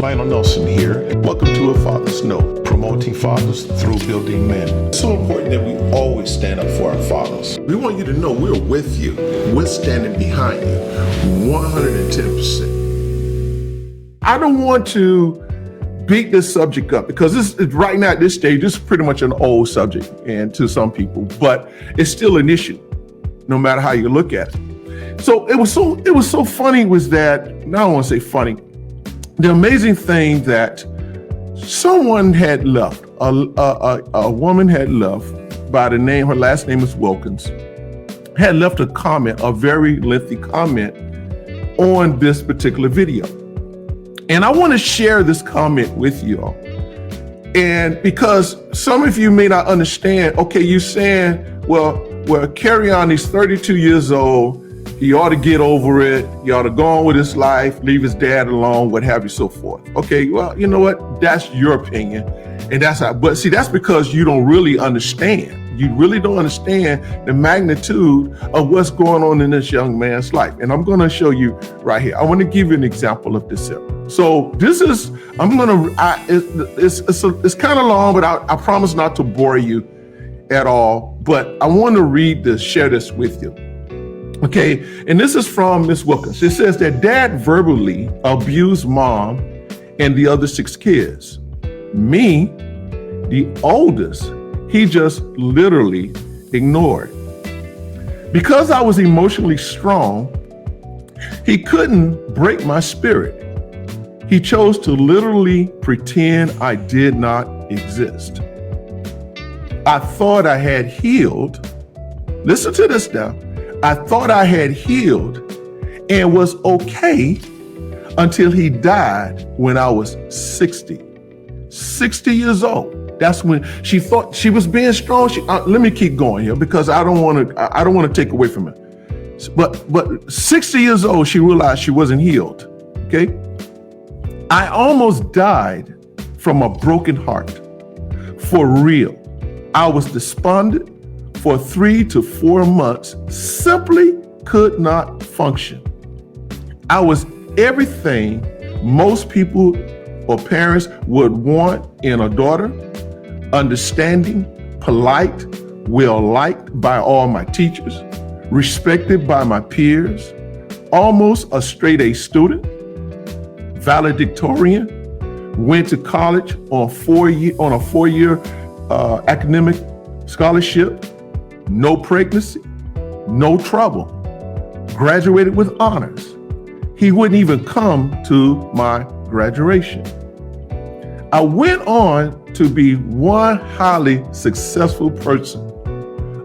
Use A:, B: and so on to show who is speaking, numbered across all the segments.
A: Lionel Nelson here, and welcome to A Father's Note, promoting fathers through building men. It's so important that we always stand up for our fathers. We want you to know we're with you. We're standing behind you 110%. I don't want to beat this subject up because this is right now at this stage, this is pretty much an old subject and to some people, but it's still an issue no matter how you look at it. So it was so funny was that, I don't want to say funny, the amazing thing that someone had left, a woman had left by the name, her last name is Wilkins, had left a comment, a very lengthy comment on this particular video. And I want to share this comment with you all. And because some of you may not understand, okay, you're saying, well, Carry On, he's 32 years old. He ought to get over it. He ought to go on with his life, leave his dad alone, what have you, so forth. Okay, well, you know what? That's your opinion. And that's how, but see, that's because you don't really understand. You really don't understand the magnitude of what's going on in this young man's life. And I'm going to show you right here. I want to give you an example of this here. So this is, it's kind of long, but I promise not to bore you at all. But I want to read this, share this with you. Okay, and this is from Miss Wilkins. It says that dad verbally abused mom and the other 6 kids. Me, the oldest, he just literally ignored. Because I was emotionally strong, he couldn't break my spirit. He chose to literally pretend I did not exist. I thought I had healed. Listen to this now. I thought I had healed and was okay until he died when I was 60 years old. That's when she thought she was being strong. Let me keep going here because I don't want to take away from it. But 60 years old, she realized she wasn't healed. Okay. I almost died from a broken heart. For real. I was despondent for 3 to 4 months, simply could not function. I was everything most people or parents would want in a daughter: understanding, polite, well-liked by all my teachers, respected by my peers, almost a straight-A student, valedictorian, went to college on a four-year academic scholarship, no pregnancy, no trouble, graduated with honors. He wouldn't even come to my graduation. I went on to be one highly successful person,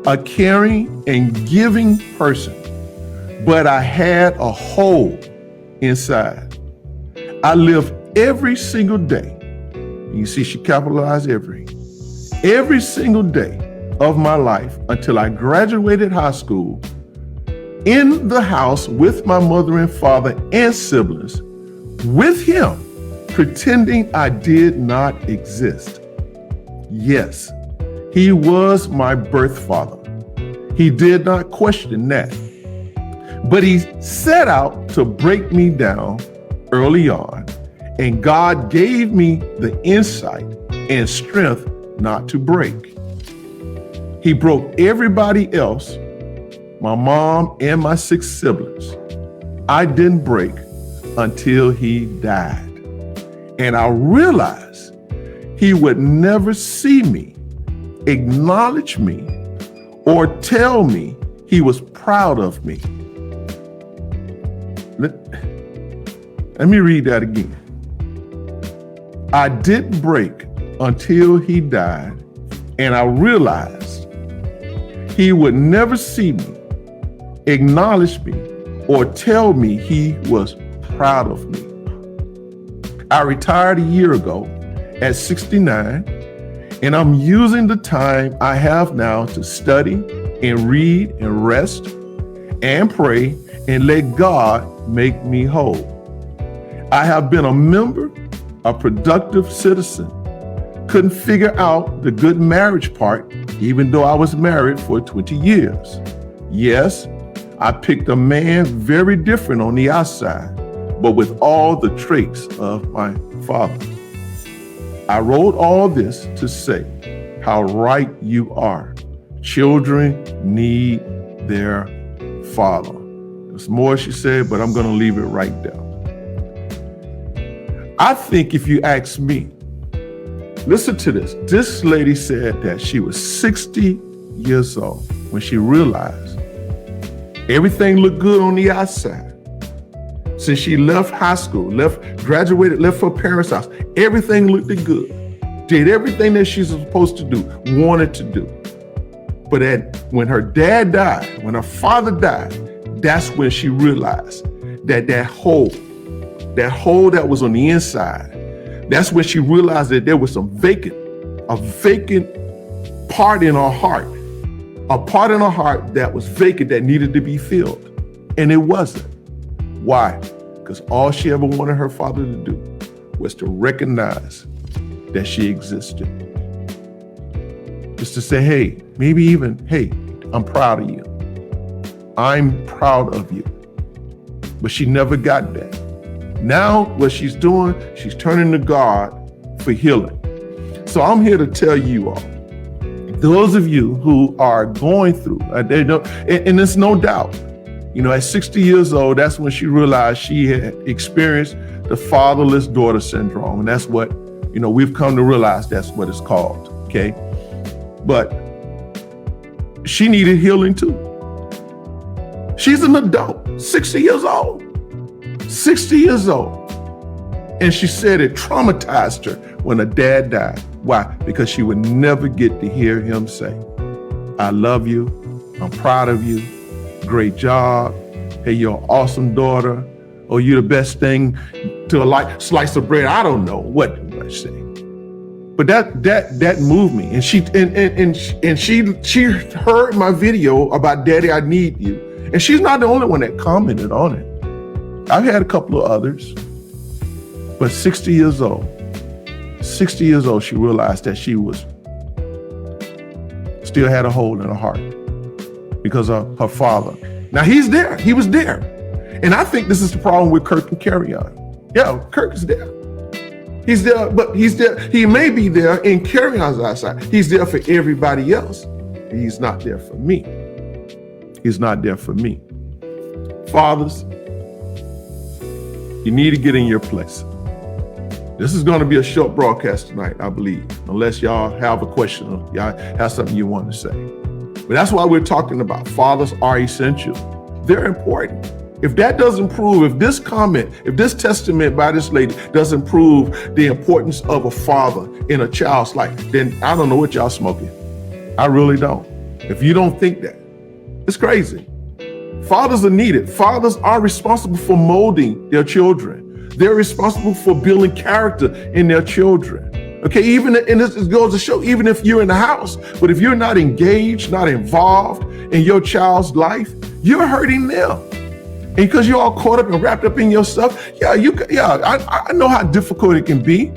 A: a caring and giving person, but I had a hole inside. I lived every single day. You see, she capitalized every single day of my life until I graduated high school in the house with my mother and father and siblings, with him, pretending I did not exist. Yes, he was my birth father. He did not question that. But he set out to break me down early on, and God gave me the insight and strength not to break. He broke everybody else, my mom and my 6 siblings. I didn't break until he died. And I realized he would never see me, acknowledge me, or tell me he was proud of me. Let me read that again. I didn't break until he died, and I realized he would never see me, acknowledge me, or tell me he was proud of me. I retired a year ago at 69, and I'm using the time I have now to study and read and rest and pray and let God make me whole. I have been a member, a productive citizen, couldn't figure out the good marriage part, even though I was married for 20 years. Yes, I picked a man very different on the outside, but with all the traits of my Father, I wrote all this to say how right you are. Children need their father. There's more she said, but I'm going to leave it right there. I think if you ask me, listen to this. This lady said that she was 60 years old when she realized everything looked good on the outside. Since she left high school, graduated, left her parents' house, everything looked good. Did everything that she's supposed to do, wanted to do. But when her dad died, when her father died, that's when she realized that hole that was on the inside, that's when she realized that there was a vacant part in her heart, a part in her heart that was vacant that needed to be filled. And it wasn't. Why? Because all she ever wanted her father to do was to recognize that she existed. Just to say, hey, maybe even, hey, I'm proud of you. I'm proud of you. But she never got that. Now what she's doing, she's turning to God for healing. So I'm here to tell you all, those of you who are going through, and there's no doubt, at 60 years old, that's when she realized she had experienced the fatherless daughter syndrome. And that's what, we've come to realize that's what it's called, okay? But she needed healing too. She's an adult, 60 years old. 60 years old. And she said it traumatized her when her dad died. Why? Because she would never get to hear him say, I love you, I'm proud of you, great job, hey, you're an awesome daughter, or you're the best thing to a slice of bread. I don't know what I say. But that moved me. And she heard my video about Daddy, I Need You. And she's not the only one that commented on it. I've had a couple of others, but 60 years old, she realized that she still had a hole in her heart because of her father. Now he was there. And I think this is the problem with Kirk and Carry-On. Yeah, Kirk is there. He's there, but he may be there in Carry-On's eyesight. He's there for everybody else. He's not there for me. He's not there for me. Fathers, you need to get in your place. This is going to be a short broadcast tonight, I believe, unless y'all have a question or y'all have something you want to say. But that's why we're talking about fathers are essential. They're important. If that doesn't prove, if this testament by this lady doesn't prove the importance of a father in a child's life, then I don't know what y'all smoking. I really don't. If you don't think that, it's crazy. Fathers are needed. Fathers are responsible for molding their children. They're responsible for building character in their children. Okay, and this goes to show, even if you're in the house, but if you're not engaged, not involved in your child's life, you're hurting them. And because you're all caught up and wrapped up in your stuff, I know how difficult it can be.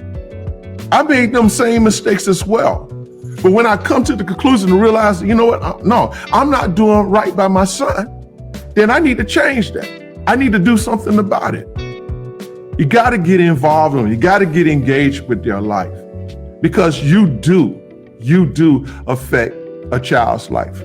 A: I made them same mistakes as well. But when I come to the conclusion to realize, you know what, no, I'm not doing right by my son, then I need to change that. I need to do something about it. You got to get involved in them. You got to get engaged with their life because you do affect a child's life.